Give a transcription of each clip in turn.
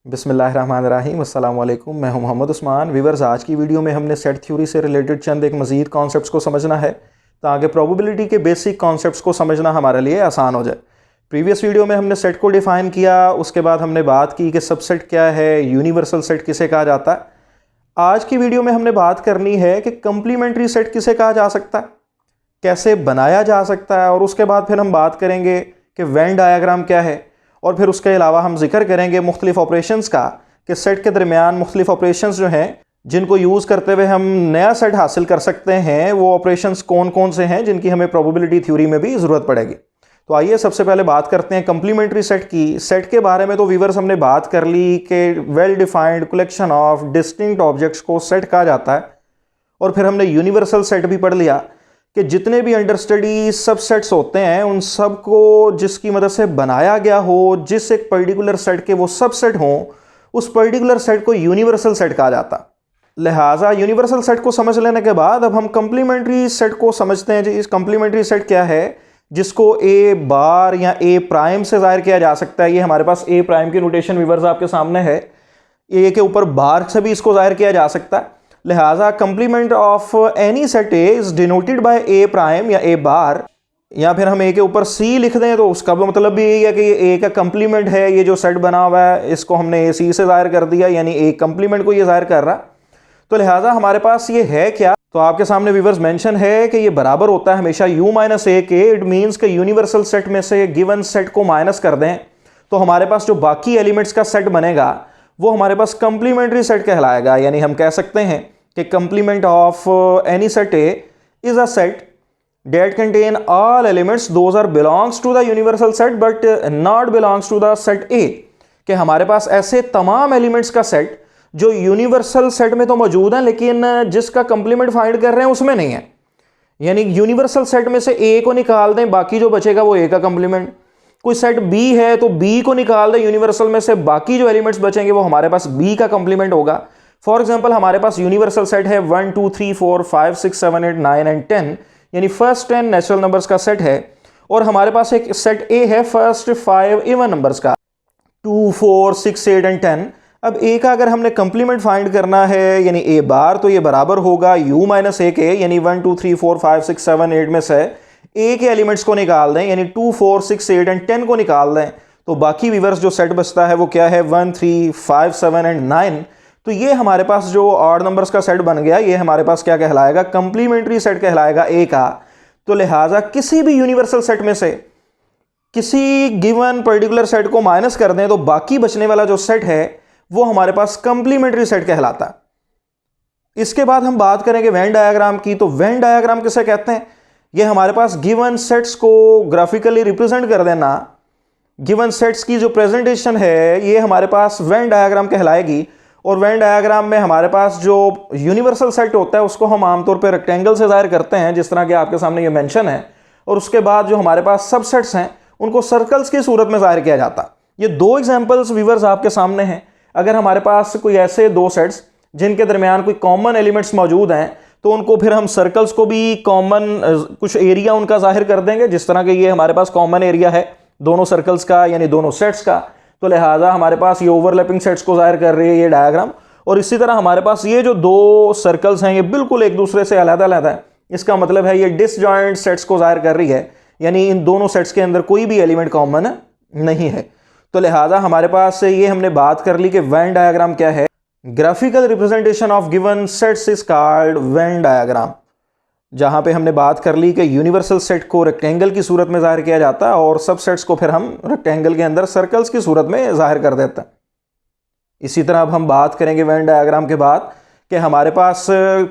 बिस्मिल्लाहिर्रहमानिर्रहीम अस्सलाम वालेकुम। मैं हूं मोहम्मद उस्मान। वीवर्स, आज की वीडियो में हमने सेट थ्योरी से रिलेटेड चंद एक मज़ीद कॉन्सेप्ट्स को समझना है ताकि प्रोबेबिलिटी के बेसिक कॉन्सेप्ट्स को समझना हमारे लिए आसान हो जाए। प्रीवियस वीडियो में हमने सेट को डिफ़ाइन किया, उसके बाद हमने बात की कि सबसेट क्या है, यूनिवर्सल सेट किसे कहा जाता है। आज की वीडियो में हमने बात करनी है कि कंप्लीमेंट्री सेट किसे कहा जा सकता है, कैसे बनाया जा सकता है, और उसके बाद फिर हम बात करेंगे कि वेन डायग्राम क्या है, और फिर उसके अलावा हम जिक्र करेंगे मुख्तलिफ ऑपरेशंस का कि सेट के दरमियान मुख्तलिफ ऑपरेशंस जो हैं जिनको यूज़ करते हुए हम नया सेट हासिल कर सकते हैं, वो ऑपरेशंस कौन कौन से हैं जिनकी हमें प्रोबेबिलिटी थ्योरी में भी ज़रूरत पड़ेगी। तो आइए सबसे पहले बात करते हैं कंप्लीमेंट्री सेट की। सेट के बारे में तो वीवर्स हमने बात कर ली कि well defined collection of distinct objects को सेट कहा जाता है, और फिर हमने यूनिवर्सल सेट भी पढ़ लिया कि जितने भी अंडर स्टडी सबसेट्स होते हैं उन सब को जिसकी मदद से बनाया गया हो, जिस एक पर्टिकुलर सेट के वो सबसेट हों, उस पर्टिकुलर सेट को यूनिवर्सल सेट कहा जाता। लिहाजा यूनिवर्सल सेट को समझ लेने के बाद अब हम कंप्लीमेंट्री सेट को समझते हैं। जी, इस कंप्लीमेंट्री सेट क्या है जिसको ए बार या ए प्राइम से जाहिर किया जा सकता है। ये हमारे पास ए प्राइम की नोटेशन वीवर्स आपके सामने है। ए के ऊपर बार से भी इसको जाहिर किया जा सकता है। लिहाजा complement of any set A is denoted by A prime या ए बार, या फिर हम ए के ऊपर सी लिख दें तो उसका भी मतलब भी यही है कि ये ए का कंप्लीमेंट है। ये जो सेट बना हुआ है इसको हमने ए सी से जाहिर कर दिया, यानी ए कंप्लीमेंट को ये जाहिर कर रहा। तो लिहाजा हमारे पास ये है क्या, तो आपके सामने व्यूअर्स मेंशन है कि ये बराबर होता है हमेशा u माइनस ए के। इट मीन्स कि यूनिवर्सल सेट में से गिवन सेट को माइनस कर दें तो हमारे पास जो बाकी एलिमेंट्स का सेट बनेगा वो हमारे पास कंप्लीमेंट्री सेट कहलाएगा। यानी हम कह सकते हैं कि complement of any set A is a set that contain all elements those are belongs to the universal set but not belongs to the set A। कि हमारे पास ऐसे तमाम एलिमेंट्स का सेट जो यूनिवर्सल सेट में तो मौजूद है लेकिन जिसका कंप्लीमेंट फाइंड कर रहे हैं उसमें नहीं है। यानी यूनिवर्सल सेट में से ए को निकाल दें, बाकी जो बचेगा वो ए का कंप्लीमेंट। कोई सेट बी है तो बी को निकाल दें यूनिवर्सल में से, बाकी जो एलिमेंट्स बचेंगे वो हमारे पास बी का कंप्लीमेंट होगा। फॉर एग्जाम्पल हमारे पास यूनिवर्सल सेट है 1 2 3 4 5 6 7 8 9 एंड 10, यानी फर्स्ट 10 नेचुरल नंबर्स का सेट है, और हमारे पास एक सेट ए है फर्स्ट 5 इवन नंबर्स का 2 4 6 8 एंड 10। अब ए का अगर हमने कंप्लीमेंट फाइंड करना है यानी ए बार, तो ये बराबर होगा u माइनस ए के, यानी 1 2 3 4 5 6 7 8 में से ए के एलिमेंट्स को निकाल दें, यानी 2 4 6 8 एंड 10 को निकाल दें, तो बाकी व्यूअर्स जो सेट बचता है वो क्या है 1 3 5 7 एंड 9। तो ये हमारे पास जो ऑड नंबर्स का सेट बन गया, ये हमारे पास क्या कहलाएगा, कंप्लीमेंट्री सेट कहलाएगा ए का। तो लिहाजा किसी भी यूनिवर्सल सेट में से किसी गिवन पर्टिकुलर सेट को माइनस कर दें तो बाकी बचने वाला जो सेट है वो हमारे पास कंप्लीमेंट्री सेट कहलाता। इसके बाद हम बात करेंगे वेन डायग्राम की। तो वेन डायग्राम किसे कहते हैं, ये हमारे पास गिवन सेट्स को ग्राफिकली रिप्रेजेंट कर देना, गिवन सेट्स की जो प्रेजेंटेशन है ये हमारे पास वेन डायग्राम कहलाएगी। और वेन डायग्राम में हमारे पास जो यूनिवर्सल सेट होता है उसको हम आमतौर पर रेक्टेंगल से जाहिर करते हैं, जिस तरह के आपके सामने ये मेंशन है, और उसके बाद जो हमारे पास सबसेट्स हैं उनको सर्कल्स की सूरत में जाहिर किया जाता। ये दो एग्जांपल्स व्यूअर्स आपके सामने हैं। अगर हमारे पास कोई ऐसे दो सेट्स जिनके दरमियान कोई कॉमन एलिमेंट्स मौजूद हैं तो उनको फिर हम सर्कल्स को भी कॉमन कुछ एरिया उनका जाहिर कर देंगे, जिस तरह के ये हमारे पास कॉमन एरिया है दोनों सर्कल्स का, यानी दोनों सेट्स का। तो लिहाजा हमारे पास ये ओवरलैपिंग सेट्स को जाहिर कर रही है ये डायग्राम। और इसी तरह हमारे पास ये जो दो सर्कल्स हैं ये बिल्कुल एक दूसरे से अलग-अलग है। इसका मतलब है ये डिसजॉइंट सेट्स को जाहिर कर रही है, यानी इन दोनों सेट्स के अंदर कोई भी एलिमेंट कॉमन नहीं है। तो लिहाजा हमारे पास ये हमने बात कर ली कि वेन डायग्राम क्या है। Graphical representation of given sets is called Venn diagram, जहां पे हमने बात कर ली कि यूनिवर्सल सेट को रेक्टेंगल की सूरत में जाहिर किया जाता है और सब सेट्स को फिर हम रेक्टेंगल के अंदर सर्कल्स की सूरत में जाहिर कर देते हैं। इसी तरह अब हम बात करेंगे वेन डायग्राम के बाद कि हमारे पास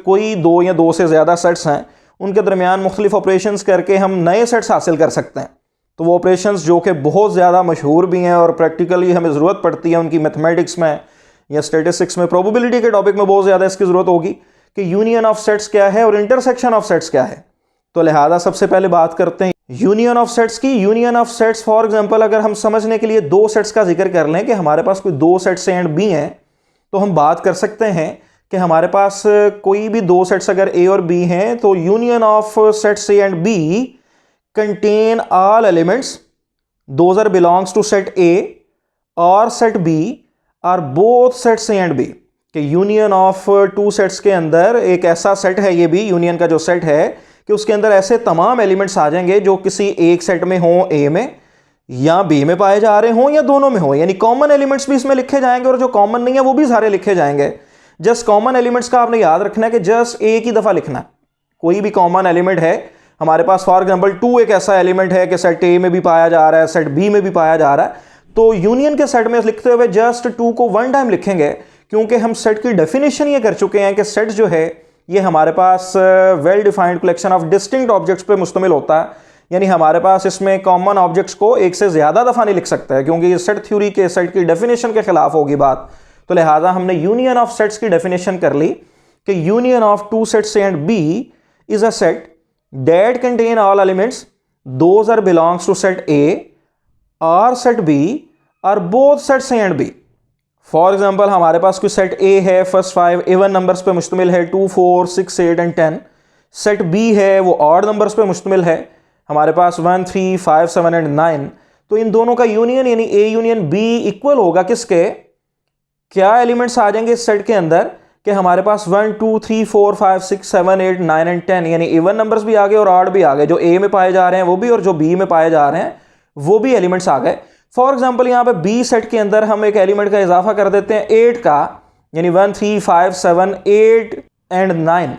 कोई दो या दो से ज़्यादा सेट्स हैं, उनके दरमियान मुख्तलिफ ऑपरेशंस करके हम नए सेट्स हासिल कर सकते हैं। तो वो ऑपरेशंस जो कि बहुत ज़्यादा मशहूर भी हैं और प्रैक्टिकली हमें ज़रूरत पड़ती है उनकी, मैथमेटिक्स में या स्टेटिस्टिक्स में, प्रोबेबिलिटी के टॉपिक में बहुत ज़्यादा इसकी ज़रूरत होगी कि यूनियन ऑफ सेट्स क्या है और इंटरसेक्शन ऑफ सेट्स क्या है। तो लिहाजा सबसे पहले बात करते हैं यूनियन ऑफ सेट्स की। Union of sets for example अगर हम समझने के लिए दो सेट्स का जिक्र कर लें कि हमारे पास कोई दो सेट्स ए एंड बी हैं, तो हम बात कर सकते हैं कि हमारे पास कोई भी दो सेट्स अगर ए और बी हैं तो union of sets A and B contain all elements those are belongs to set A और set B are both sets A and B, कि यूनियन ऑफ टू सेट्स के अंदर एक ऐसा सेट है, ये भी यूनियन का जो सेट है कि उसके अंदर ऐसे तमाम एलिमेंट्स आ जाएंगे जो किसी एक सेट में हो, ए में या बी में पाए जा रहे हों या दोनों में हो, यानी कॉमन एलिमेंट्स भी इसमें लिखे जाएंगे और जो कॉमन नहीं है वो भी सारे लिखे जाएंगे। जस्ट कॉमन एलिमेंट्स का आपने याद रखना है कि जस्ट एक ही दफा लिखना है। कोई भी कॉमन एलिमेंट है हमारे पास, फॉर एग्जांपल 2 एक ऐसा एलिमेंट है कि सेट ए में भी पाया जा रहा है, सेट बी में भी पाया जा रहा है, तो यूनियन के सेट में लिखते हुए जस्ट 2 को वन टाइम लिखेंगे, क्योंकि हम सेट की डेफिनेशन ये कर चुके हैं कि सेट जो है ये हमारे पास well defined collection of distinct objects पे मुश्तमिल होता है, यानी हमारे पास इसमें कॉमन ऑब्जेक्ट्स को एक से ज्यादा दफा नहीं लिख सकते हैं, क्योंकि ये सेट थ्योरी के सेट की डेफिनेशन के खिलाफ होगी बात। तो लिहाजा हमने यूनियन ऑफ सेट्स की डेफिनेशन कर ली कि union of two sets A and B is a set that contain all elements those are belongs to set A और set B are both sets A and B. For example हमारे पास कोई set ए है, first 5 even numbers पे मुश्तमिल है, 2 4 6 8 and 10। Set B है वो ऑड नंबर्स पे मुश्तमिल है, हमारे पास 1 3 5 7 एंड 9। तो इन दोनों का यूनियन यानी ए यूनियन बी इक्वल होगा किसके, क्या एलिमेंट्स आ जाएंगे इस सेट के अंदर कि हमारे पास 1 2 3 4 5 6 7 8 9 एंड 10, यानी इवन नंबर्स भी आ गए और ऑड भी आ गए, जो ए में पाए जा रहे हैं वो भी और जो बी में पाए जा रहे हैं वो भी एलिमेंट्स आ गए। फॉर एग्जाम्पल यहाँ पे बी सेट के अंदर हम एक एलिमेंट का इजाफा कर देते हैं 8 का, यानी 1 3 5 7 8 एंड 9।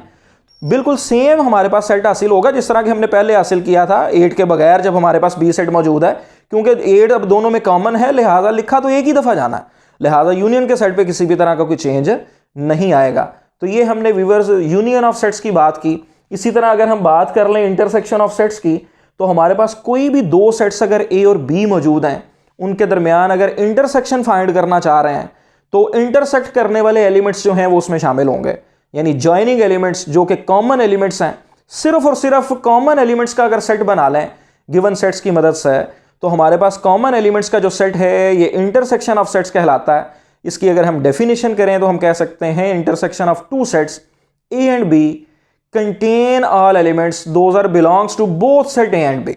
बिल्कुल सेम हमारे पास सेट हासिल होगा जिस तरह कि हमने पहले हासिल किया था 8 के बगैर, जब हमारे पास बी सेट मौजूद है, क्योंकि 8 अब दोनों में कॉमन है, लिहाजा लिखा तो एक ही दफा जाना है, लिहाजा यूनियन के सेट पे किसी भी तरह का कोई चेंज नहीं आएगा। तो ये हमने व्यूअर्स यूनियन ऑफ सेट्स की बात की। इसी तरह अगर हम बात कर लें इंटरसेक्शन ऑफ सेट्स की, तो हमारे पास कोई भी दो सेट्स अगर ए और बी मौजूद हैं, उनके दरमियान अगर इंटरसेक्शन फाइंड करना चाह रहे हैं तो इंटरसेक्ट करने वाले एलिमेंट्स जो हैं वो उसमें शामिल होंगे, यानी जॉइनिंग एलिमेंट्स जो कि कॉमन एलिमेंट्स हैं। सिर्फ और सिर्फ कॉमन एलिमेंट्स का अगर सेट बना लें गिवन सेट्स की मदद से, तो हमारे पास कॉमन एलिमेंट्स का जो सेट है ये इंटरसेक्शन ऑफ सेट्स कहलाता है। इसकी अगर हम डेफिनेशन करें तो हम कह सकते हैं intersection of two sets A and B contain all elements those are belongs to both set A and B.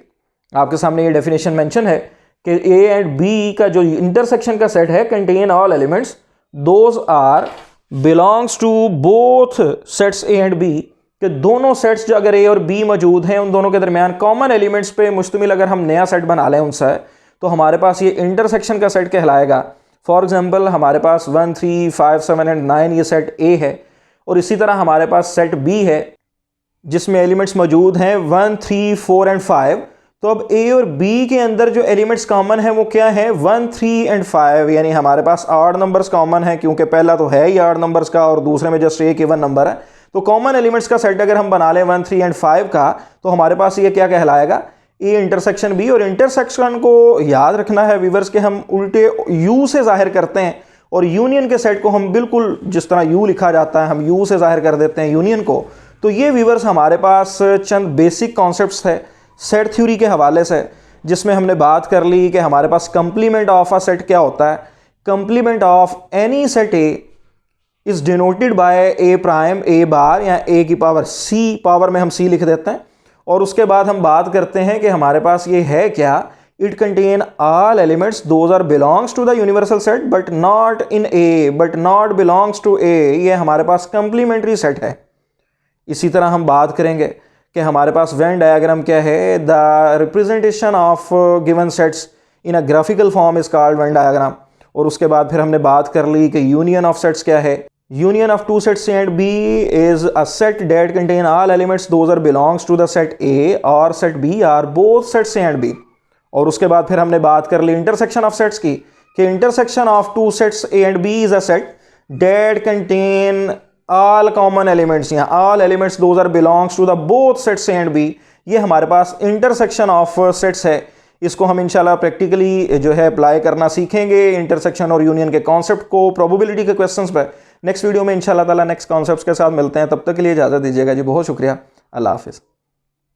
आपके सामने ये डेफिनेशन मेंशन है कि ए एंड बी का जो इंटरसेक्शन का सेट है contain all elements those are belongs to both sets A and B, कि दोनों सेट्स जो अगर ए और बी मौजूद हैं उन दोनों के दरमियान कॉमन एलिमेंट्स पे मुश्तमिल अगर हम नया सेट बना लें उनसे, तो हमारे पास ये इंटरसेक्शन का सेट कहलाएगा। फॉर एग्जांपल हमारे पास 1 3 5 7 एंड 9 ये सेट ए है, और इसी तरह हमारे पास सेट बी है जिसमें एलिमेंट्स मौजूद हैं 1 3 4 एंड 5। तो अब ए और बी के अंदर जो एलिमेंट्स कॉमन है वो क्या है, 1 3 एंड 5, यानी हमारे पास ऑड नंबर्स कॉमन है, क्योंकि पहला तो है ही ऑड नंबर्स का और दूसरे में जस्ट एक इवन नंबर है। तो कॉमन एलिमेंट्स का सेट अगर हम बना लें 1 3 एंड 5 का, तो हमारे पास ये क्या कहलाएगा, ए इंटरसेक्शन बी। और इंटरसेक्शन को याद रखना है व्यूअर्स के हम उल्टे यू से जाहिर करते हैं, और यूनियन के सेट को हम बिल्कुल जिस तरह यू लिखा जाता है हम यू से जाहिर कर देते हैं यूनियन को। तो ये व्यूअर्स हमारे पास चंद बेसिक कॉन्सेप्ट्स है सेट थ्योरी के हवाले से, जिसमें हमने बात कर ली कि हमारे पास कंप्लीमेंट ऑफ अ सेट क्या होता है। Complement of any set A is denoted by A prime A bar या ए की पावर सी, पावर में हम सी लिख देते हैं। और उसके बाद हम बात करते हैं कि हमारे पास ये है क्या, it contain all elements those are belongs to the universal set but not in A but not belongs to A, ये हमारे पास कंप्लीमेंट्री सेट है। इसी तरह हम बात करेंगे कि हमारे पास वेन डायग्राम क्या है, the representation of given sets in a graphical form is called Venn diagram. और उसके बाद फिर हमने बात कर ली कि यूनियन ऑफ सेट्स क्या है, union of two sets A and B is a set that contain all elements those are belongs to the set A और set B are both sets A and B. और उसके बाद फिर हमने बात कर ली इंटरसेक्शन ऑफ सेट्स की, कि intersection of two sets A and B is a set that contain all common elements, या all elements those are belongs to the both sets A and B. ये हमारे पास इंटरसेक्शन ऑफ सेट्स है। इसको हम इंशाल्लाह practically जो है apply करना सीखेंगे, इंटरसेक्शन और यूनियन के कॉन्सेप्ट को प्रोबेबिलिटी के क्वेश्चंस पर। नेक्स्ट वीडियो में इंशाल्लाह ताला नेक्स्ट कॉन्सेप्ट्स के साथ मिलते हैं, तब तक के लिए इजाज़त दीजिएगा जी, बहुत शुक्रिया, अल्लाह हाफिज़।